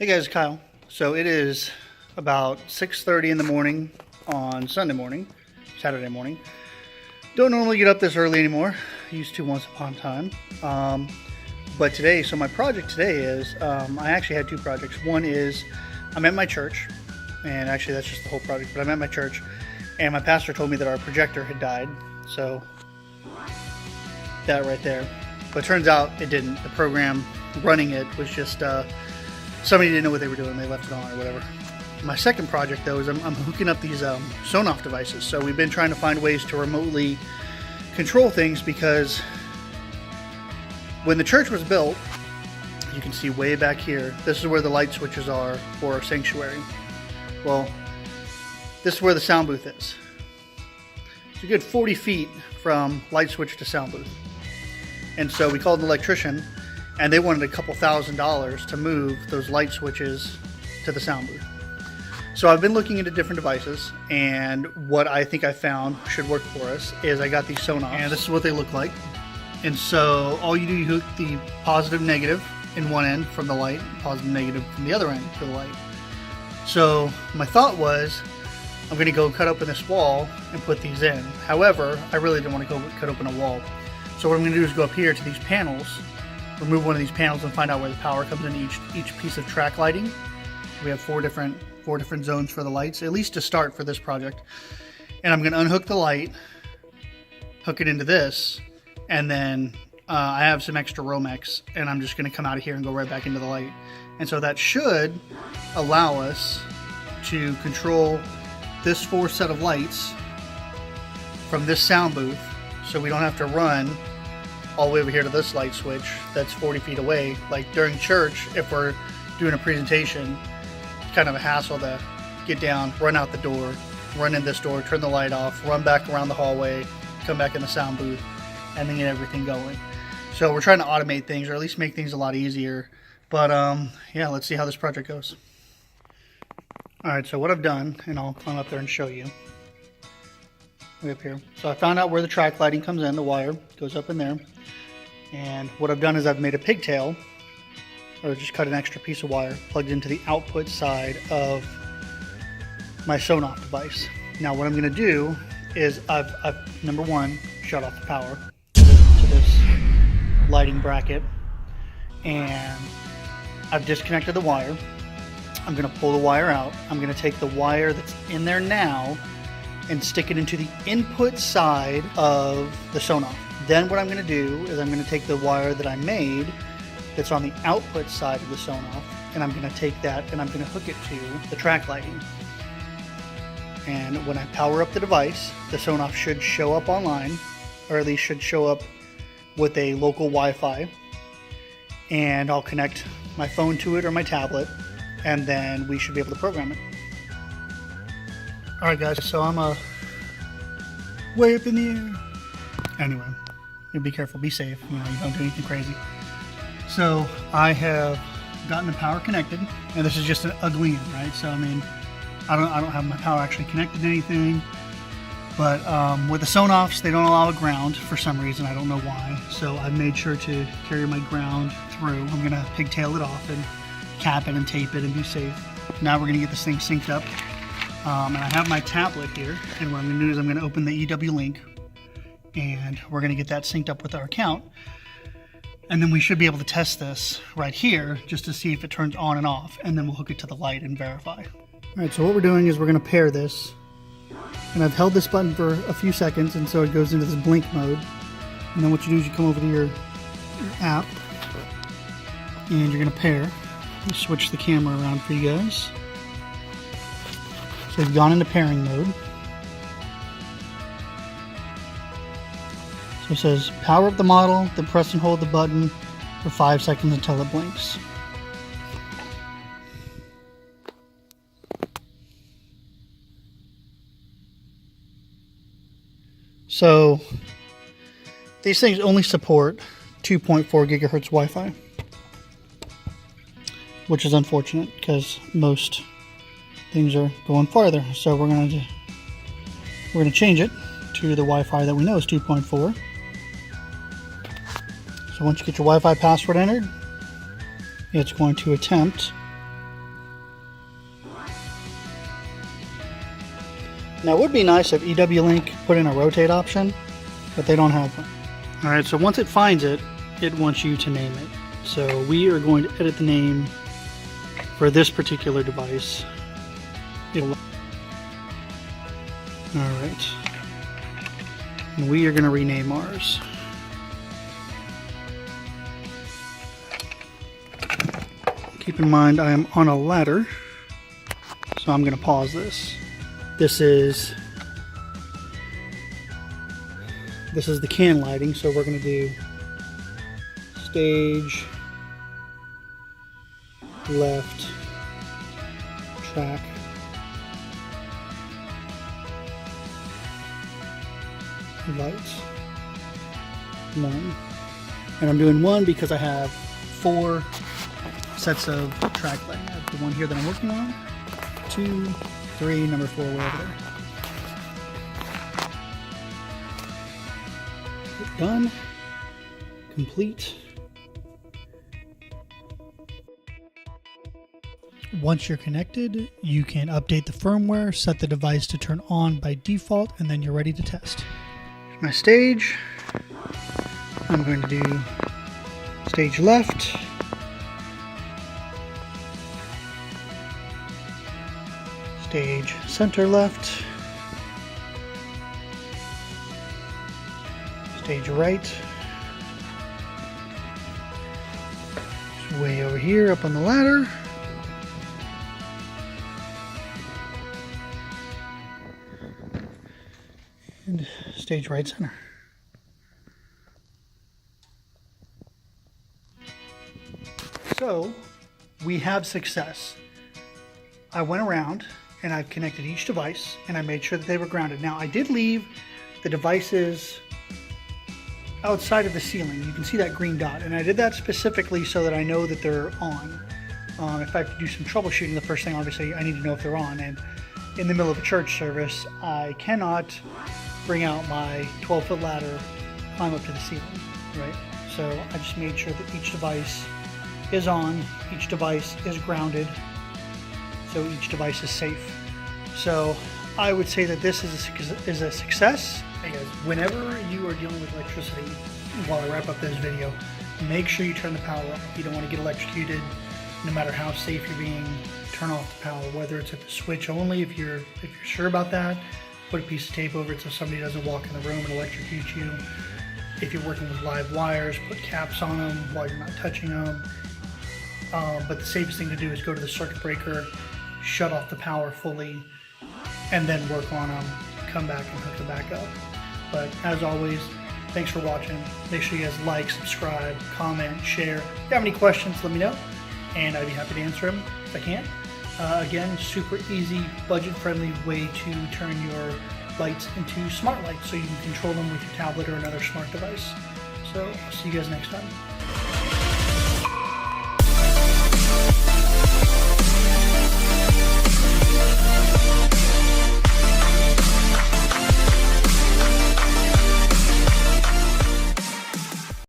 Hey guys, Kyle. So it is about 6:30 in the morning on Saturday morning. Don't normally get up this early anymore. Used to once upon a time. But today, so my project today is, I actually had two projects. One is, I'm at my church, and actually that's just the whole project, but I'm at my church, and my pastor told me that our projector had died. So, that right there. But it turns out it didn't. The program running it was just, somebody didn't know what they were doing. They left it on or whatever. My second project, though, is I'm hooking up these SONOFF devices. So we've been trying to find ways to remotely control things because when the church was built, you can see way back here, this is where the light switches are for our sanctuary. Well, this is where the sound booth is. It's a good 40 feet from light switch to sound booth. And so we called an electrician, and they wanted a couple $1,000s to move those light switches to the sound booth. So I've been looking into different devices, and what I think I found should work for us is I got these SONOFFs, and this is what they look like. And so all you do, you hook the positive negative in one end from the light, positive negative from the other end for the light. So my thought was, I'm going to go cut open this wall and put these in. However, I really didn't want to go cut open a wall. So what I'm going to do is go up here to these panels, remove one of these panels, and find out where the power comes in each piece of track lighting. We have four different zones for the lights, at least to start for this project. And I'm going to unhook the light, hook it into this, and then I have some extra Romex, and I'm just going to come out of here and go right back into the light. And so that should allow us to control this four set of lights from this sound booth, so we don't have to run all the way over here to this light switch that's 40 feet away. Like during church, if we're doing a presentation, it's kind of a hassle to get down, run out the door, run in this door, turn the light off, run back around the hallway, come back in the sound booth, and then get everything going. So we're trying to automate things, or at least make things a lot easier. But yeah, let's see how this project goes. Alright, so what I've done, and I'll climb up there and show you. Way up here. So I found out where the track lighting comes in, the wire goes up in there. And what I've done is I've made a pigtail, or just cut an extra piece of wire, plugged into the output side of my SONOFF device. Now what I'm going to do is I've number one, shut off the power to this lighting bracket, and I've disconnected the wire. I'm going to pull the wire out. I'm going to take the wire that's in there now and stick it into the input side of the SONOFF. Then what I'm going to do is I'm going to take the wire that I made that's on the output side of the SONOFF, and I'm going to take that and I'm going to hook it to the track lighting. And when I power up the device, the SONOFF should show up online, or at least should show up with a local Wi-Fi, and I'll connect my phone to it or my tablet, and then we should be able to program it. Alright guys, so I'm way up in the air. Anyway, you be careful, be safe, you don't do anything crazy. So I have gotten the power connected, and this is just an ugly end, right? So I mean, I don't have my power actually connected to anything, but with the SONOFFs, they don't allow a ground for some reason. I don't know why. So I've made sure to carry my ground through. I'm gonna pigtail it off and cap it and tape it and be safe. Now we're gonna get this thing synced up. And I have my tablet here, and what I'm going to do is I'm going to open the EW link, and we're going to get that synced up with our account, and then we should be able to test this right here just to see if it turns on and off, and then we'll hook it to the light and verify. Alright, so what we're doing is we're going to pair this, and I've held this button for a few seconds, and so it goes into this blink mode, and then what you do is you come over to your app, and you're going to pair. I'll switch the camera around for you guys. So we've gone into pairing mode. So it says power up the model, then press and hold the button for 5 seconds until it blinks. So these things only support 2.4 gigahertz Wi-Fi, which is unfortunate because most things are going farther. So we're gonna change it to the Wi-Fi that we know is 2.4. So once you get your Wi-Fi password entered, it's going to attempt Now, it would be nice if EW Link put in a rotate option, but they don't have one. All right, so once it finds it, it wants you to name it. So we are going to edit the name for this particular device. All right. And we are going to rename ours. Keep in mind I am on a ladder, so I'm going to pause this. This is the can lighting, so we're going to do stage, left, track, lights, 1. And I'm doing 1 because I have 4 sets of track lighting. I have the one here that I'm working on, 2, 3, number 4, way over there. Hit done. Complete. Once you're connected, you can update the firmware, set the device to turn on by default, and then you're ready to test. My stage. I'm going to do stage left. Stage center left. Stage right. It's way over here up on the ladder. And stage right center. So we have success. I went around and I've connected each device and I made sure that they were grounded. Now I did leave the devices outside of the ceiling. You can see that green dot, and I did that specifically so that I know that they're on. If I have to do some troubleshooting, the first thing obviously I need to know if they're on, and in the middle of a church service I cannot bring out my 12-foot ladder, climb up to the ceiling, right? So I just made sure that each device is on, each device is grounded, so each device is safe. So I would say that this is a success. Hey guys, whenever you are dealing with electricity, while I wrap up this video, make sure you turn the power off. You don't want to get electrocuted. No matter how safe you're being, turn off the power, whether it's at the switch only, if you're sure about that. Put a piece of tape over it so somebody doesn't walk in the room and electrocute you. If you're working with live wires, put caps on them while you're not touching them. But the safest thing to do is go to the circuit breaker, shut off the power fully, and then work on them, come back and hook them back up. But as always, thanks for watching. Make sure you guys like, subscribe, comment, share. If you have any questions, let me know, and I'd be happy to answer them if I can. Again, super easy, budget-friendly way to turn your lights into smart lights so you can control them with your tablet or another smart device. So I'll see you guys next time.